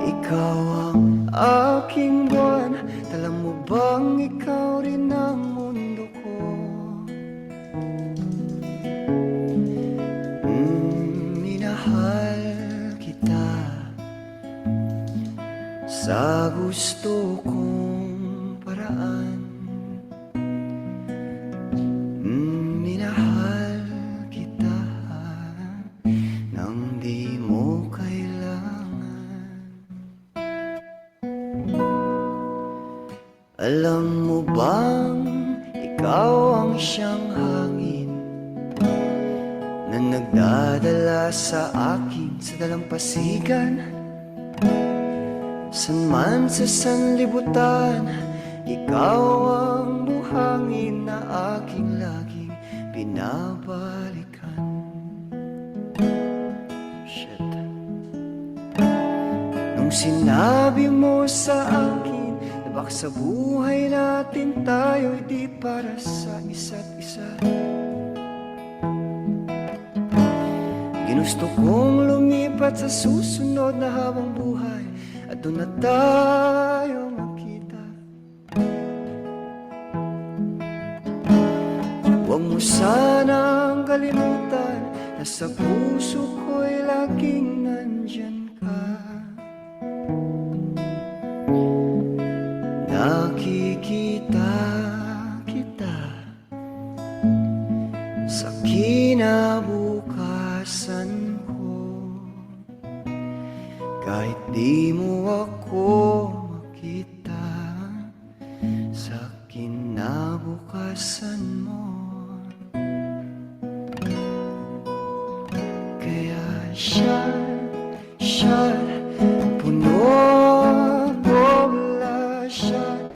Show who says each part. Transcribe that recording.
Speaker 1: Ikaw ang aking buwan. Alam mo bang ikaw rin ang mundo ko? Minahal kita sa gusto kong paraan. Minahal kita nang di mo kailangan. Alam mo bang ikaw ang siyang hangin na nagdadala sa akin sa dalampasigan? San man sa sanlibutan, ikaw ang buhangin na aking laging binabalikan. Shit. Nung sinabi mo sa akin na baka sa buhay natin tayo'y di para sa isa't isa, ginusto kong lumipat sa susunod na habang buhay at doon na tayo magkita. Huwag mo sanang kalimutan na sa puso ko'y laging nandyan ka. Nakikita kita sa kinabukasan ko, kahit di mo ako makita sa kinabukasan mo. Kaya shot, puno bola, shot,